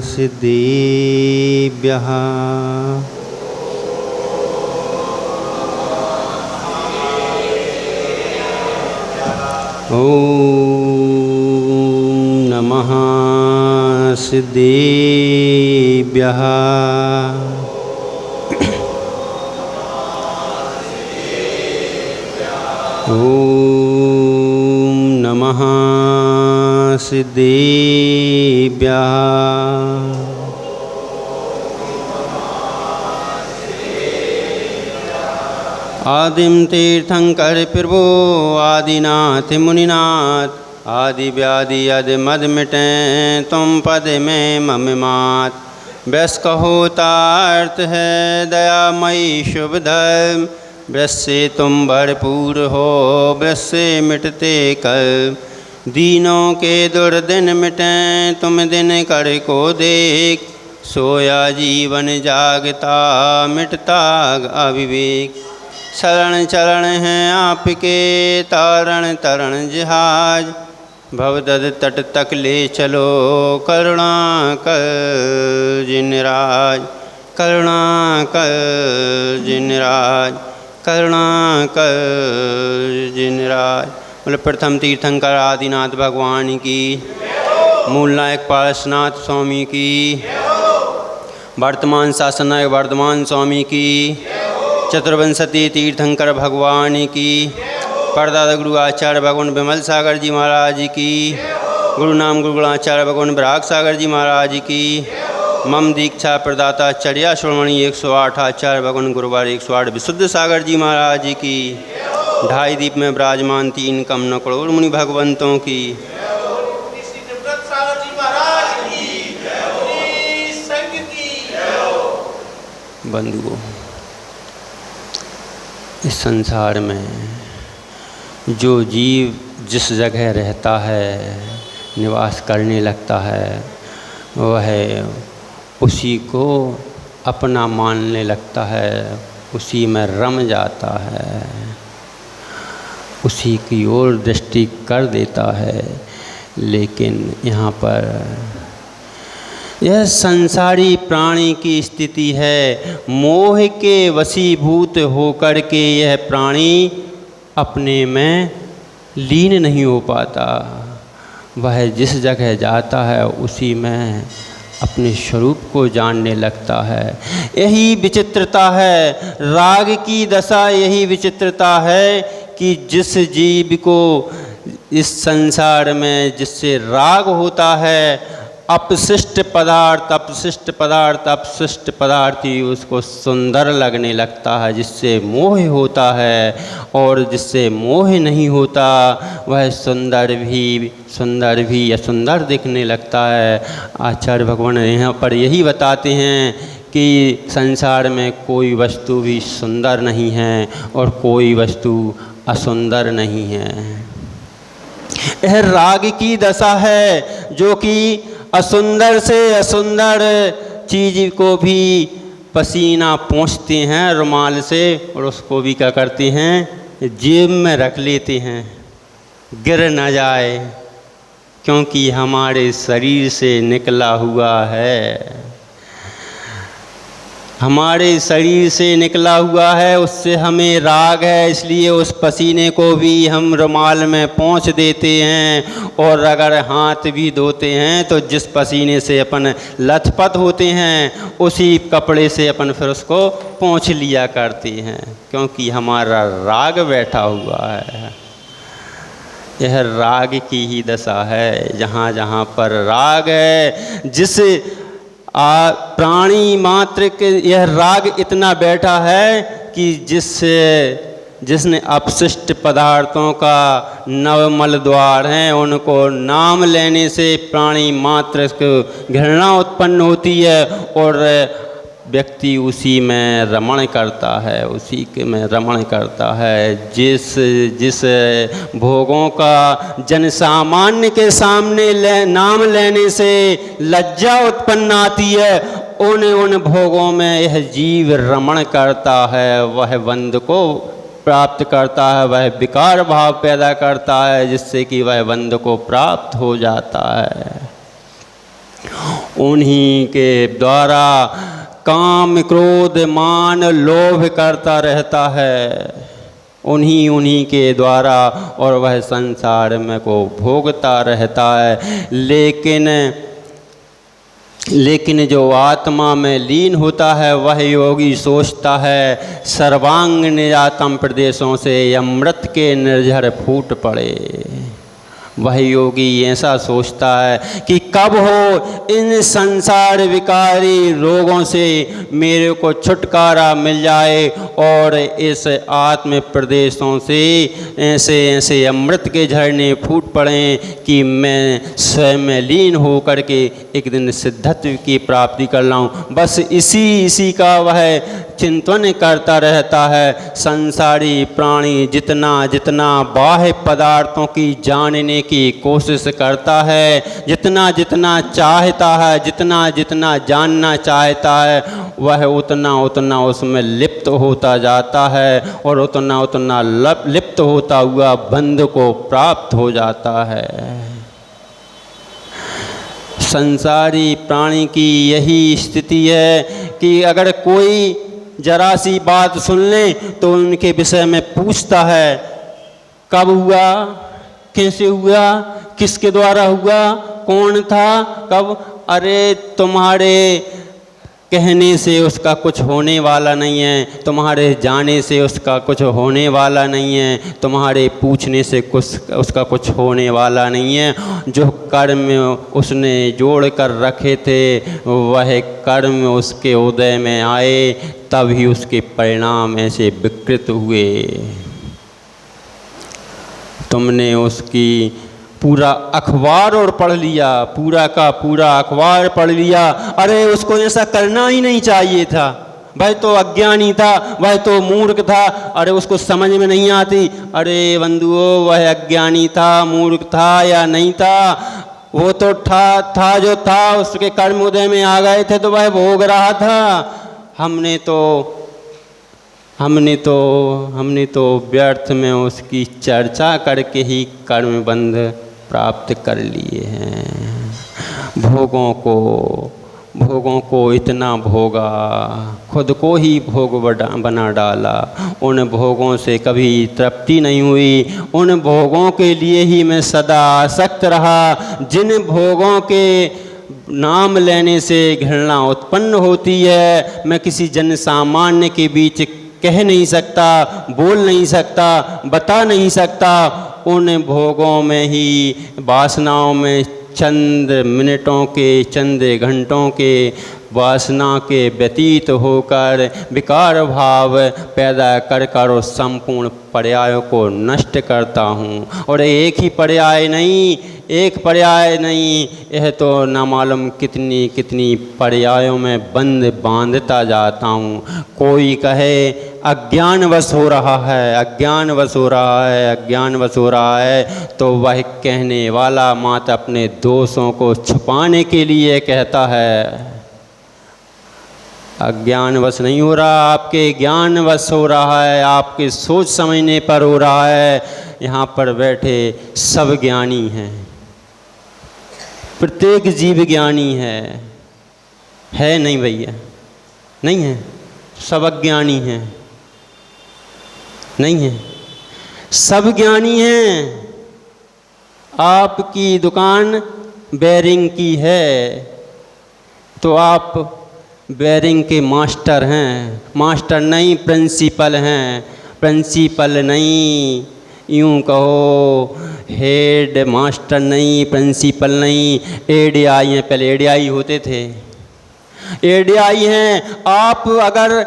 सिद्धेभ्यः ॐ नमः सिद्धेभ्यः ॐ नमः सिद्धेभ्यः आदिम तीर्थंकर प्रभो आदिनाथ मुनिनाथ आदि व्याधि आदि मद मिटें तुम पद में मम मात व्यस कहो तार्थ है दयामयी शुभ धर्म व्यस से तुम भरपूर हो व्यस से मिटते कर दीनों के दुर्दिन मिटें तुम दिन कर को देख सोया जीवन जागता मिटता अविवेक शरण चरण हैं आपके तारण तरण जहाज भवदद तट तक ले चलो करुणा कर जिनराज करुणा कर जिनराज करुणा कर जिनराज। बोले प्रथम तीर्थंकर आदिनाथ भगवान की, मूल नायक पारसनाथ स्वामी की, वर्तमान शासन नायक वर्धमान स्वामी की, चतुर्विंशति तीर्थंकर भगवान की, परदादा गुरु आचार्य भगवान विमल सागर जी महाराज की, गुरु नाम गुरु आचार्य भगवान विराग सागर जी महाराज की, मम दीक्षा प्रदाता चर्या श्रोमणी 108 आचार्य भगवान गुरुवार 108 विशुद्ध सागर जी महाराज की, ढाई दीप में विराजमान 3 करोड़ करोड़ मुनि भगवंतों की। बंधुओं, इस संसार में जो जीव जिस जगह रहता है निवास करने लगता है वह उसी को अपना मानने लगता है, उसी में रम जाता है, उसी की ओर दृष्टि कर देता है। लेकिन यहाँ पर यह संसारी प्राणी की स्थिति है, मोह के वशीभूत होकर के यह प्राणी अपने में लीन नहीं हो पाता। वह जिस जगह जाता है उसी में अपने स्वरूप को जानने लगता है। यही विचित्रता है, राग की दशा यही विचित्रता है कि जिस जीव को इस संसार में जिससे राग होता है, अपशिष्ट पदार्थ ही उसको सुंदर लगने लगता है। जिससे मोह होता है और जिससे मोह नहीं होता वह सुंदर भी असुंदर दिखने लगता है। आचार्य भगवान यहाँ पर यही बताते हैं कि संसार में कोई वस्तु भी सुंदर नहीं है और कोई वस्तु असुंदर नहीं है। यह राग की दशा है जो कि असुंदर से असुंदर चीज़ को भी पसीना पोंछते हैं रुमाल से और उसको भी क्या करते हैं, जेब में रख लेते हैं, गिर न जाए, क्योंकि हमारे शरीर से निकला हुआ है, हमारे शरीर से निकला हुआ है, उससे हमें राग है, इसलिए उस पसीने को भी हम रुमाल में पोंछ देते हैं। और अगर हाथ भी धोते हैं तो जिस पसीने से अपन लथपथ होते हैं उसी कपड़े से अपन फिर उसको पोंछ लिया करते हैं, क्योंकि हमारा राग बैठा हुआ है। यह राग की ही दशा है। जहाँ जहाँ पर राग है, जिस प्राणी मात्र के यह राग इतना बैठा है कि जिसने अपशिष्ट पदार्थों का नवमल द्वार हैं उनको नाम लेने से प्राणी मात्र को घृणा उत्पन्न होती है और व्यक्ति उसी में रमण करता है, उसी के में रमण करता है। जिस भोगों का जन सामान्य के सामने नाम लेने से लज्जा उत्पन्न आती है, उन भोगों में यह जीव रमण करता है, वह बंध को प्राप्त करता है, वह विकार भाव पैदा करता है जिससे कि वह बंध को प्राप्त हो जाता है। उन्हीं के द्वारा काम क्रोध मान लोभ करता रहता है, उन्हीं के द्वारा, और वह संसार में को भोगता रहता है। लेकिन जो आत्मा में लीन होता है वह योगी सोचता है सर्वांग निजातम प्रदेशों से अमृत के निर्झर फूट पड़े। वह योगी ऐसा सोचता है कि कब हो इन संसार विकारी रोगों से मेरे को छुटकारा मिल जाए और इस आत्म प्रदेशों से ऐसे ऐसे अमृत के झरने फूट पड़ें कि मैं स्वयं में लीन हो करके एक दिन सिद्धत्व की प्राप्ति कर लाऊं। बस इसी का वह चिंतन करता रहता है। संसारी प्राणी जितना जितना बाह्य पदार्थों की जानने की कोशिश करता है, जितना जितना चाहता है, जितना जितना जानना चाहता है, वह उतना उतना उसमें लिप्त होता जाता है और उतना उतना लिप्त होता हुआ बंध को प्राप्त हो जाता है। संसारी प्राणी की यही स्थिति है कि अगर कोई जरा सी बात सुन ले तो उनके विषय में पूछता है कब हुआ, कैसे हुआ, किसके द्वारा हुआ, कौन था, कब। अरे तुम्हारे कहने से उसका कुछ होने वाला नहीं है, तुम्हारे जाने से उसका कुछ होने वाला नहीं है, तुम्हारे पूछने से उसका कुछ होने वाला नहीं है। जो कर्म उसने जोड़ कर रखे थे वह कर्म उसके उदय में आए, तभी उसके परिणाम ऐसे विकृत हुए। तुमने उसकी पूरा अखबार और पढ़ लिया, पूरा का पूरा अखबार पढ़ लिया। अरे उसको ऐसा करना ही नहीं चाहिए था, वह तो अज्ञानी था, वह तो मूर्ख था, अरे उसको समझ में नहीं आती। अरे बंधुओं, वह अज्ञानी था, मूर्ख था या नहीं था, वो तो था जो था, उसके कर्म उदय में आ गए थे तो वह भोग रहा था। हमने तो व्यर्थ में उसकी चर्चा करके ही कर्म बंध प्राप्त कर लिए हैं। भोगों को इतना भोगा, खुद को ही भोग बना डाला। उन भोगों से कभी तृप्ति नहीं हुई, उन भोगों के लिए ही मैं सदा आसक्त रहा जिन भोगों के नाम लेने से घृणा उत्पन्न होती है। मैं किसी जन सामान्य के बीच कह नहीं सकता, बोल नहीं सकता, बता नहीं सकता। उन भोगों में ही, वासनाओं में चंद मिनटों के, चंद घंटों के वासना के व्यतीत होकर विकार भाव पैदा कर उस संपूर्ण पर्यायों को नष्ट करता हूँ। और एक ही पर्याय नहीं, एक पर्याय नहीं, यह तो न मालूम कितनी कितनी पर्यायों में बांधता जाता हूँ। कोई कहे अज्ञानवश हो रहा है, अज्ञानवश हो रहा है, अज्ञानवश हो रहा है, तो वह कहने वाला मात्र अपने दोषों को छुपाने के लिए कहता है। अज्ञानवश नहीं हो रहा, आपके ज्ञानवश हो रहा है, आपके सोच समझने पर हो रहा है। यहाँ पर बैठे सब ज्ञानी हैं, प्रत्येक जीव ज्ञानी है नहीं भैया, नहीं है, सब अज्ञानी हैं, नहीं है, सब ज्ञानी हैं। आपकी दुकान बेरिंग की है तो आप बेरिंग के मास्टर हैं, मास्टर नहीं प्रिंसिपल हैं, प्रिंसिपल नहीं, यूँ कहो हेड मास्टर नहीं, प्रिंसिपल नहीं, एडीआई हैं। पहले एडीआई होते थे, एडीआई हैं। आप अगर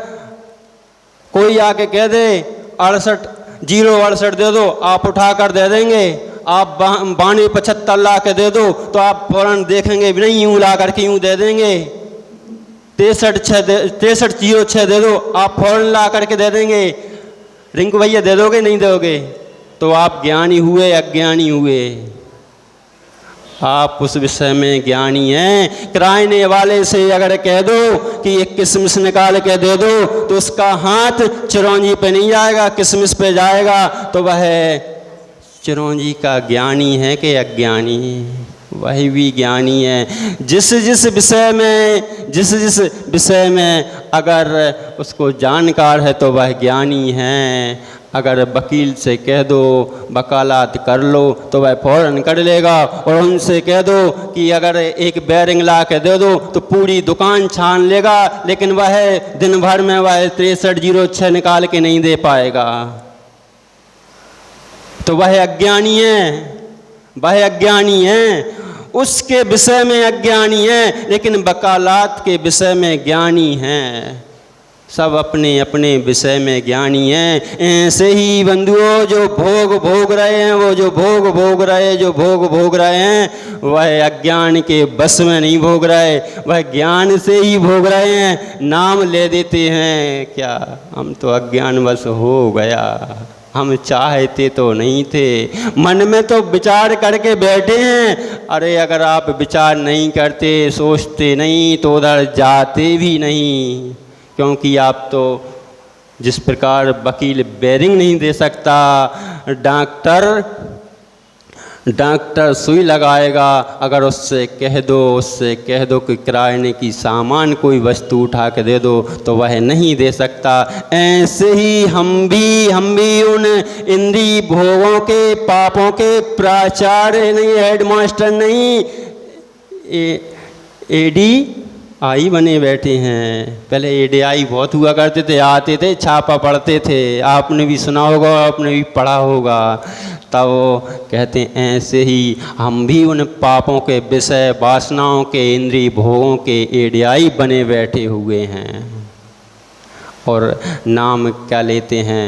कोई आके कह दे 068 दे दो, आप उठा कर दे देंगे। आप 9275 ला के दे दो तो आप फौरन देखेंगे भी नहीं, यूँ ला करके यूँ दे देंगे। 6306 दे दो, आप फौरन ला करके दे देंगे। रिंकू भैया दे दोगे, नहीं दोगे? तो आप ज्ञानी हुए, अज्ञानी हुए? आप उस विषय में ज्ञानी हैं। किराने वाले से अगर कह दो कि एक किशमिश निकाल के दे दो तो उसका हाथ चिरौंजी पे नहीं जाएगा, किशमिश पे जाएगा। तो वह चिरौंजी का ज्ञानी है कि अज्ञानी? वही भी ज्ञानी है। जिस जिस विषय में अगर उसको जानकार है तो वह ज्ञानी है। अगर वकील से कह दो वकालत कर लो तो वह फ़ौरन कर लेगा, और उनसे कह दो कि अगर एक बेरिंग ला के दे दो तो पूरी दुकान छान लेगा, लेकिन वह दिन भर में वह 6306 निकाल के नहीं दे पाएगा। तो वह अज्ञानी है, वह अज्ञानी है। उसके विषय में अज्ञानी है, लेकिन वकालत के विषय में ज्ञानी है। सब अपने अपने विषय में ज्ञानी हैं। ऐसे ही बंधुओं, जो भोग रहे हैं, वो जो भोग रहे हैं, वह अज्ञान के बस में नहीं भोग रहे, वह ज्ञान से ही भोग रहे हैं। नाम ले देते हैं, क्या हम तो अज्ञान बस हो गया, हम चाहते तो नहीं थे, मन में तो विचार करके बैठे हैं। अरे अगर आप विचार नहीं करते, सोचते नहीं, तो उधर जाते भी नहीं, क्योंकि आप तो जिस प्रकार वकील बेरिंग नहीं दे सकता, डॉक्टर सुई लगाएगा, अगर उससे कह दो कि किराने की सामान कोई वस्तु उठा के दे दो तो वह नहीं दे सकता। ऐसे ही हम भी उन इंद्रिय भोगों के, पापों के प्राचार्य नहीं, हेडमास्टर नहीं, ADI बने बैठे हैं। पहले ADI बहुत हुआ करते थे, आते थे, छापा पढ़ते थे, आपने भी सुना होगा, आपने भी पढ़ा होगा। तब वो कहते हैं ऐसे ही हम भी उन पापों के विषय, वासनाओं के, इंद्रिय भोगों के ADI बने बैठे हुए हैं। और नाम क्या लेते हैं?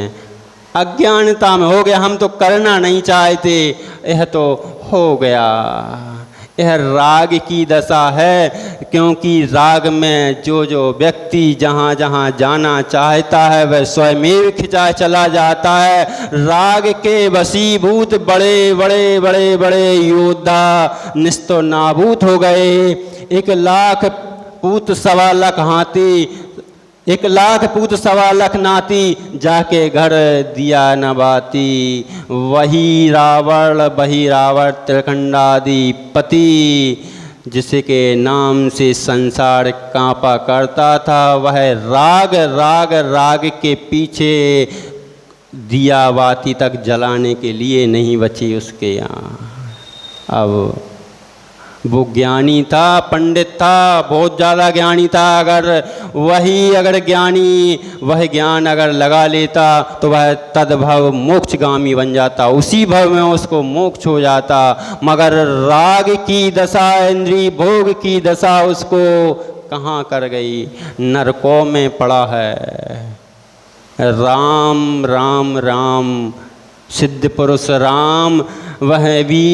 अज्ञानता में हो गया, हम तो करना नहीं चाहते, यह तो हो गया। यह राग की दशा है, क्योंकि राग में जो व्यक्ति जहाँ जहाँ जाना चाहता है वह स्वयं खिंचा चला जाता है। राग के वशीभूत बड़े योद्धा निस्तो नाबूद हो गए। 1,00,000 पूत 1,25,00,000 हाथी, 1,00,000 पूत 1,25,00,000 नाती, जाके घर दिया न बाती। वही रावण त्रिखंडाधिपति, जिसके नाम से संसार कांपा करता था, वह राग के पीछे दिया बाती तक जलाने के लिए नहीं बची उसके यहाँ। अब वो ज्ञानी था, पंडित था, बहुत ज़्यादा ज्ञानी था। अगर ज्ञानी वह ज्ञान अगर लगा लेता तो वह तद्भव मोक्षगामी बन जाता, उसी भव में उसको मोक्ष हो जाता। मगर राग की दशा, इंद्रिय भोग की दशा उसको कहाँ कर गई? नरकों में पड़ा है। राम राम राम, सिद्ध पुरुष राम, वह भी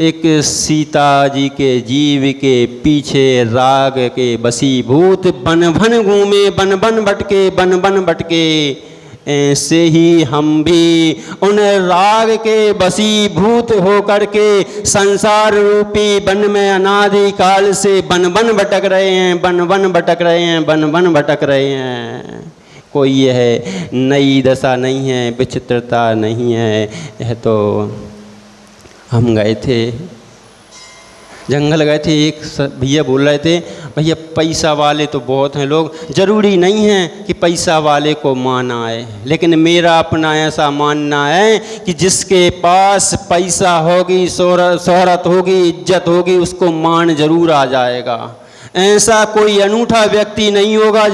एक सीता जी के जीव के पीछे राग के वशीभूत बन घूमे, बन भटके। ऐसे ही हम भी उन राग के वशीभूत होकर के संसार रूपी वन में अनादिकाल से बन भटक रहे हैं। कोई यह नई दशा नहीं है, विचित्रता नहीं है। यह तो हम गए थे, जंगल गए थे, एक भैया बोल रहे थे, भैया पैसा वाले तो बहुत हैं लोग, ज़रूरी नहीं है कि पैसा वाले को मान आए, लेकिन मेरा अपना ऐसा मानना है कि जिसके पास पैसा होगी, शोहरत होगी, इज्जत होगी, उसको मान जरूर आ जाएगा। ऐसा कोई अनूठा व्यक्ति नहीं होगा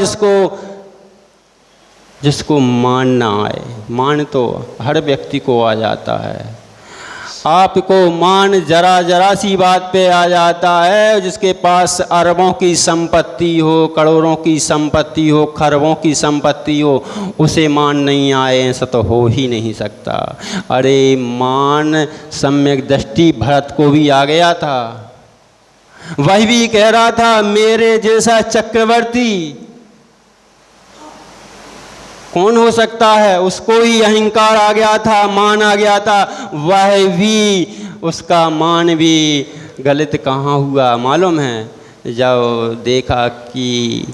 जिसको मान ना आए। मान तो हर व्यक्ति को आ जाता है। आपको मान जरा सी बात पे आ जाता है। जिसके पास अरबों की संपत्ति हो, करोड़ों की संपत्ति हो, खरबों की संपत्ति हो, उसे मान नहीं आए, ऐसा तो हो ही नहीं सकता। अरे मान सम्यक दृष्टि भरत को भी आ गया था। वह भी कह रहा था मेरे जैसा चक्रवर्ती कौन हो सकता है। उसको ही अहंकार आ गया था, मान आ गया था। वह भी, उसका मान भी गलत कहाँ हुआ मालूम है? जब देखा कि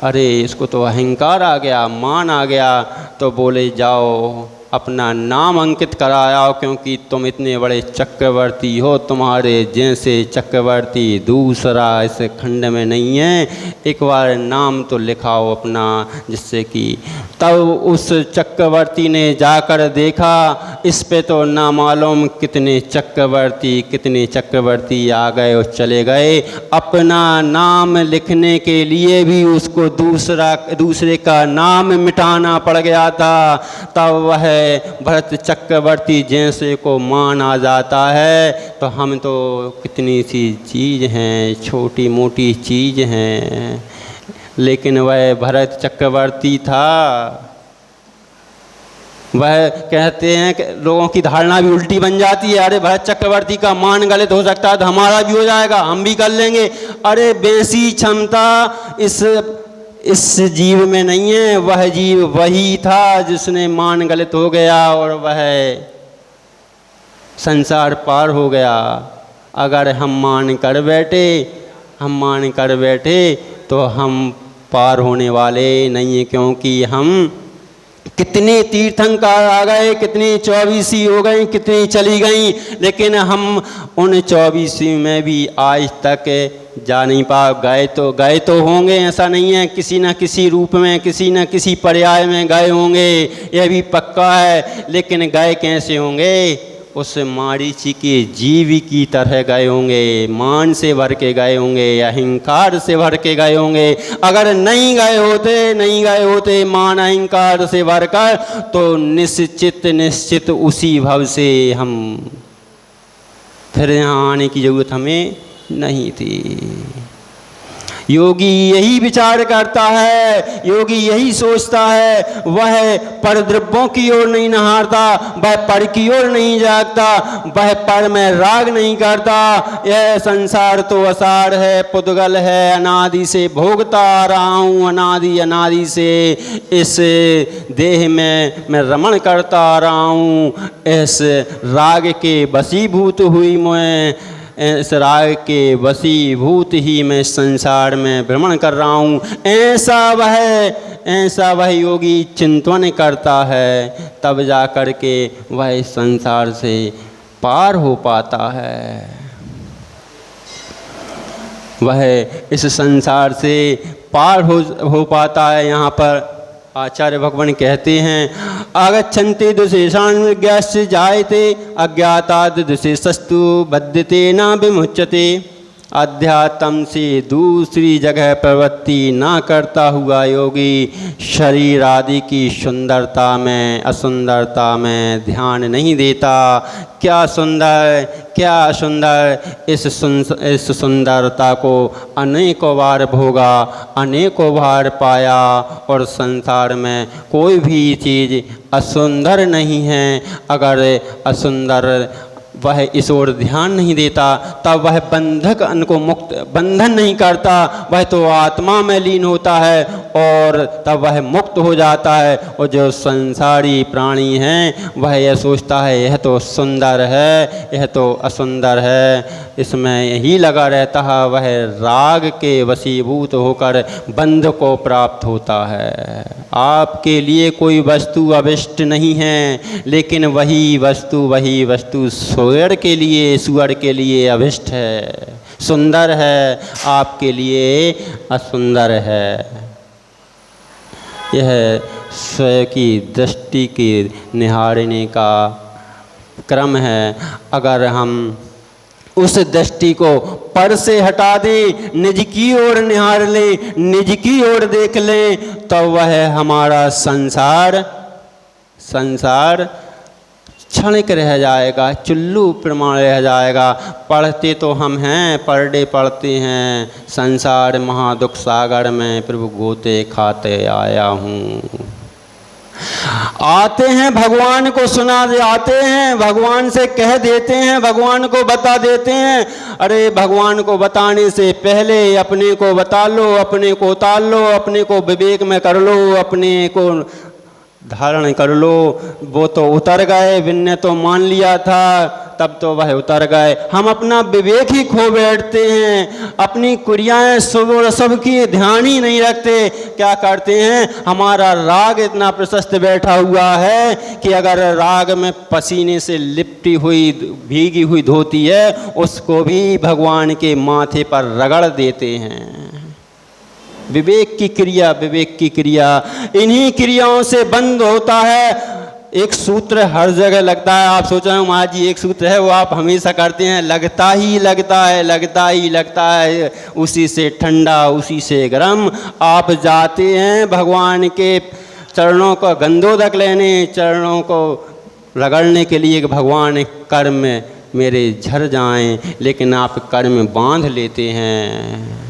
अरे इसको तो अहंकार आ गया, मान आ गया, तो बोले जाओ अपना नाम अंकित कराओ, क्योंकि तुम इतने बड़े चक्रवर्ती हो, तुम्हारे जैसे चक्रवर्ती दूसरा इस खंड में नहीं है। एक बार नाम तो लिखाओ अपना, जिससे कि तब उस चक्रवर्ती ने जाकर देखा, इस पे तो ना मालूम कितने चक्रवर्ती आ गए और चले गए। अपना नाम लिखने के लिए भी उसको दूसरे का नाम मिटाना पड़ गया था। तब वह भरत चक्रवर्ती जैसे को मान आ जाता है। तो हम तो कितनी सी चीज़ हैं, छोटी मोटी चीज़ हैं, लेकिन वह भरत चक्रवर्ती था। वह कहते हैं कि लोगों की धारणा भी उल्टी बन जाती है, अरे भरत चक्रवर्ती का मान गलत हो सकता है तो हमारा भी हो जाएगा, हम भी कर लेंगे। अरे बेसी क्षमता इस जीव में नहीं है, वह जीव वही था जिसने मान गलत हो गया और वह संसार पार हो गया। अगर हम मान कर बैठे तो हम पार होने वाले नहीं है, क्योंकि हम कितने तीर्थंकर आ गए, कितनी 24 हो गई, कितनी चली गई, लेकिन हम उन 24 में भी आज तक जा नहीं पा गए तो होंगे, ऐसा नहीं है, किसी न किसी रूप में, किसी न किसी पर्याय में गए होंगे, यह भी पक्का है। लेकिन गए कैसे होंगे? उस मारीची के जीव की तरह गए होंगे, मान से भर के गए होंगे, अहंकार से भर के गए होंगे। अगर नहीं गए होते मान अहंकार से भर कर, तो निश्चित उसी भव से हम फिर यहाँ आने की जरूरत हमें नहीं थी। योगी यही विचार करता है, योगी यही सोचता है, वह पर द्रव्यों की ओर नहीं निहारता, वह पर की ओर नहीं जागता, वह पर में राग नहीं करता। यह संसार तो असार है, पुद्गल है, अनादि से भोगता आ रहा हूँ, अनादि से इस देह में मैं रमण करता आ रहा हूँ। इस राग के वशीभूत हुई मैं, इस राग के वशीभूत ही मैं संसार में भ्रमण कर रहा हूँ। ऐसा वह योगी चिंतन करता है, तब जा कर के वह संसार से पार हो पाता है। वह इस संसार से पार हो पाता है। यहाँ पर आचार्य भगवान कहते हैं, आगच्छन्ति दुशेषान् विज्ञास्य जायते, अज्ञाताद् दुशेषस्तु बध्यते न विमुच्यते। अध्यात्म से दूसरी जगह प्रवृत्ति ना करता हुआ योगी शरीर आदि की सुंदरता में असुंदरता में ध्यान नहीं देता। क्या सुंदर इस सुंदरता को अनेकों बार भोगा, अनेकों बार पाया, और संसार में कोई भी चीज़ असुंदर नहीं है। अगर असुंदर वह इस ओर ध्यान नहीं देता, तब वह बंधन नहीं करता, वह तो आत्मा में लीन होता है और तब वह मुक्त हो जाता है। और जो संसारी प्राणी हैं वह यह सोचता है यह तो सुंदर है, यह तो असुंदर है, इसमें यही लगा रहता है। वह राग के वशीभूत होकर बंध को प्राप्त होता है। आपके लिए कोई वस्तु अभिष्ट नहीं है, लेकिन वही वस्तु सुअर के लिए अभिष्ट है, सुंदर है, आपके लिए असुंदर है। यह स्वयं की दृष्टि के निहारने का क्रम है। अगर हम उस दृष्टि को पर से हटा दें, निज की ओर निहार लें, निज की ओर देख लें, तो वह हमारा संसार क्षणिक रह जाएगा, चुल्लू प्रमाण रह जाएगा। पढ़ते तो हम हैं, पर डे पढ़ते हैं, संसार महादुख सागर में प्रभु गोते खाते आया हूँ। आते हैं भगवान को सुना दे, आते हैं भगवान से कह देते हैं, भगवान को बता देते हैं। अरे भगवान को बताने से पहले अपने को बता लो, अपने को उतार लो, अपने को विवेक में कर लो, अपने को धारण कर लो। वो तो उतर गए, विनय तो मान लिया था, तब तो वह उतर गए। हम अपना विवेक ही खो बैठते हैं, अपनी क्रियाएं शुभ और अशुभ की ध्यान ही नहीं रखते। क्या करते हैं, हमारा राग इतना प्रशस्त बैठा हुआ है कि अगर राग में पसीने से लिपटी हुई भीगी हुई धोती है, उसको भी भगवान के माथे पर रगड़ देते हैं। विवेक की क्रिया, विवेक की क्रिया, इन्हीं क्रियाओं से बंद होता है। एक सूत्र हर जगह लगता है। आप सोच रहे हो महाराज जी एक सूत्र है वो आप हमेशा करते हैं, लगता ही लगता है, लगता ही लगता है। उसी से ठंडा, उसी से गर्म आप जाते हैं भगवान के चरणों का गंधोदक लेने, चरणों को रगड़ने के लिए कि भगवान कर्म मेरे झड़ जाएं, लेकिन आप कर्म बांध लेते हैं।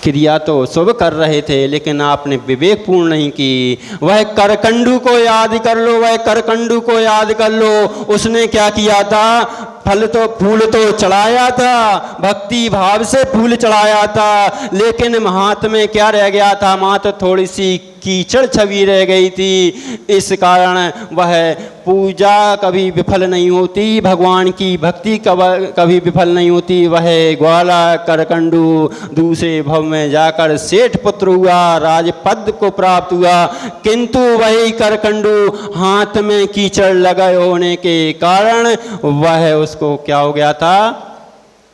क्रिया तो शुभ कर रहे थे, लेकिन आपने विवेक पूर्ण नहीं की। वह करकंडू को याद कर लो, वह करकंडू को याद कर लो। उसने क्या किया था, फल तो फूल तो चढ़ाया था, भक्ति भाव से फूल चढ़ाया था, लेकिन हाथ में क्या रह गया था, मात्र थोड़ी सी कीचड़ छवि रह गई थी। इस कारण वह पूजा कभी विफल नहीं होती, भगवान की भक्ति कभी विफल नहीं होती। वह ग्वाला करकंडू दूसरे भव में जाकर सेठ पुत्र हुआ, राजपद को प्राप्त हुआ, किंतु वही करकंडू हाथ में कीचड़ लगे होने के कारण वह उसको क्या हो गया था,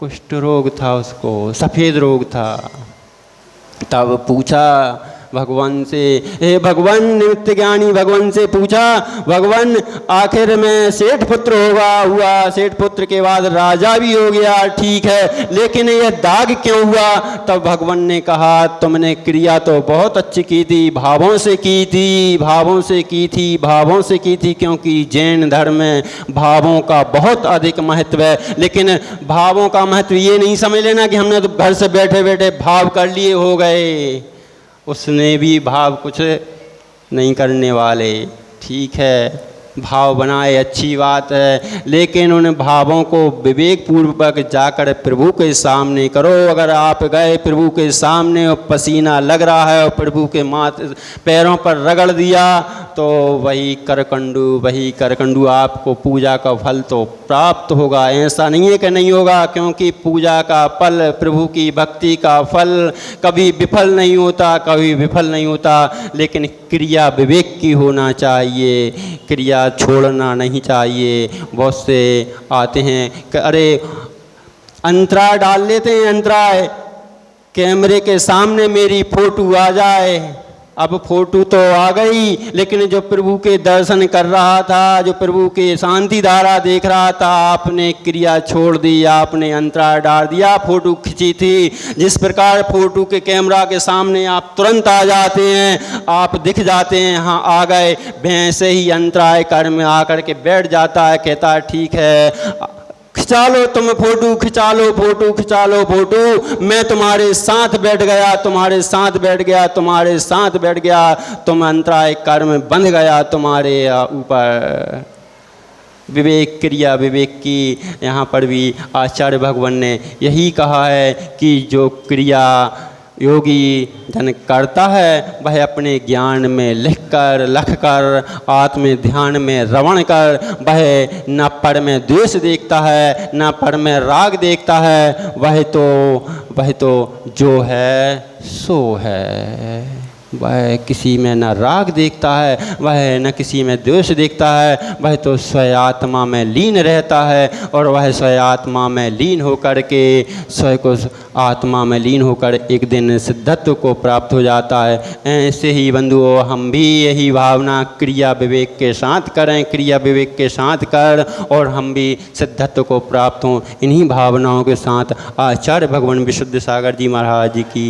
कुष्ठ रोग था, उसको सफ़ेद रोग था। तब पूछा भगवान से, हे भगवान नित्य ज्ञानी भगवान से पूछा, भगवान आखिर में सेठ पुत्र हुआ, सेठ पुत्र के बाद राजा भी हो गया, ठीक है, लेकिन ये दाग क्यों हुआ? तब भगवान ने कहा, तुमने क्रिया तो बहुत अच्छी की थी, भावों से की थी, भावों से की थी, भावों से की थी, क्योंकि जैन धर्म में भावों का बहुत अधिक महत्व है। लेकिन भावों का महत्व ये नहीं समझ लेना कि हमने तो घर से बैठे बैठे भाव कर लिए हो गए। उसने भी भाव कुछ नहीं करने वाले, ठीक है, भाव बनाए अच्छी बात है, लेकिन उन भावों को विवेक पूर्वक जाकर प्रभु के सामने करो। अगर आप गए प्रभु के सामने और पसीना लग रहा है और प्रभु के पैरों पर रगड़ दिया, तो वही करकंडू आपको पूजा का फल तो प्राप्त होगा। ऐसा नहीं है कि नहीं होगा, क्योंकि पूजा का फल, प्रभु की भक्ति का फल कभी विफल नहीं होता, कभी विफल नहीं होता। लेकिन क्रिया विवेक की होना चाहिए, क्रिया छोड़ना नहीं चाहिए। बहुत से आते हैं कि अरे अंतराय डाल लेते हैं, अंतराय, कैमरे के सामने मेरी फोटो आ जाए। अब फोटो तो आ गई, लेकिन जो प्रभु के दर्शन कर रहा था, जो प्रभु के शांति धारा देख रहा था, आपने क्रिया छोड़ दी, आपने अंतराय डाल दिया, फोटो खींची थी। जिस प्रकार फोटो के कैमरा के सामने आप तुरंत आ जाते हैं, आप दिख जाते हैं, हाँ आ गए, वैसे ही अंतराय कर्म आकर के बैठ जाता है, कहता है ठीक है, खिंचा लो तुम फोटो, खिंचा लो फोटो, खिंचा लो फोटो, मैं तुम्हारे साथ बैठ गया, तुम्हारे साथ बैठ गया, तुम्हारे साथ बैठ गया, तुम अंतराय कर्म बंध गया तुम्हारे ऊपर। विवेक, क्रिया विवेक की यहाँ पर भी आचार्य भगवान ने यही कहा है कि जो क्रिया योगी जन करता है, वह अपने ज्ञान में लख कर आत्म ध्यान में रवण कर, वह न पर में द्वेष देखता है, न पर में राग देखता है, वह तो जो है सो है। वह किसी में न राग देखता है, वह न किसी में द्वेष देखता है, वह तो स्वयं आत्मा में लीन रहता है, और वह स्वयं आत्मा में लीन होकर के स्वयं को आत्मा में लीन होकर एक दिन सिद्धत्व को प्राप्त हो जाता है। ऐसे ही बंधुओं, हम भी यही भावना क्रिया विवेक के साथ करें, क्रिया विवेक के साथ कर, और हम भी सिद्धत्व को प्राप्त हों। इन्हीं भावनाओं के साथ आचार्य भगवान विशुद्ध सागर जी महाराज की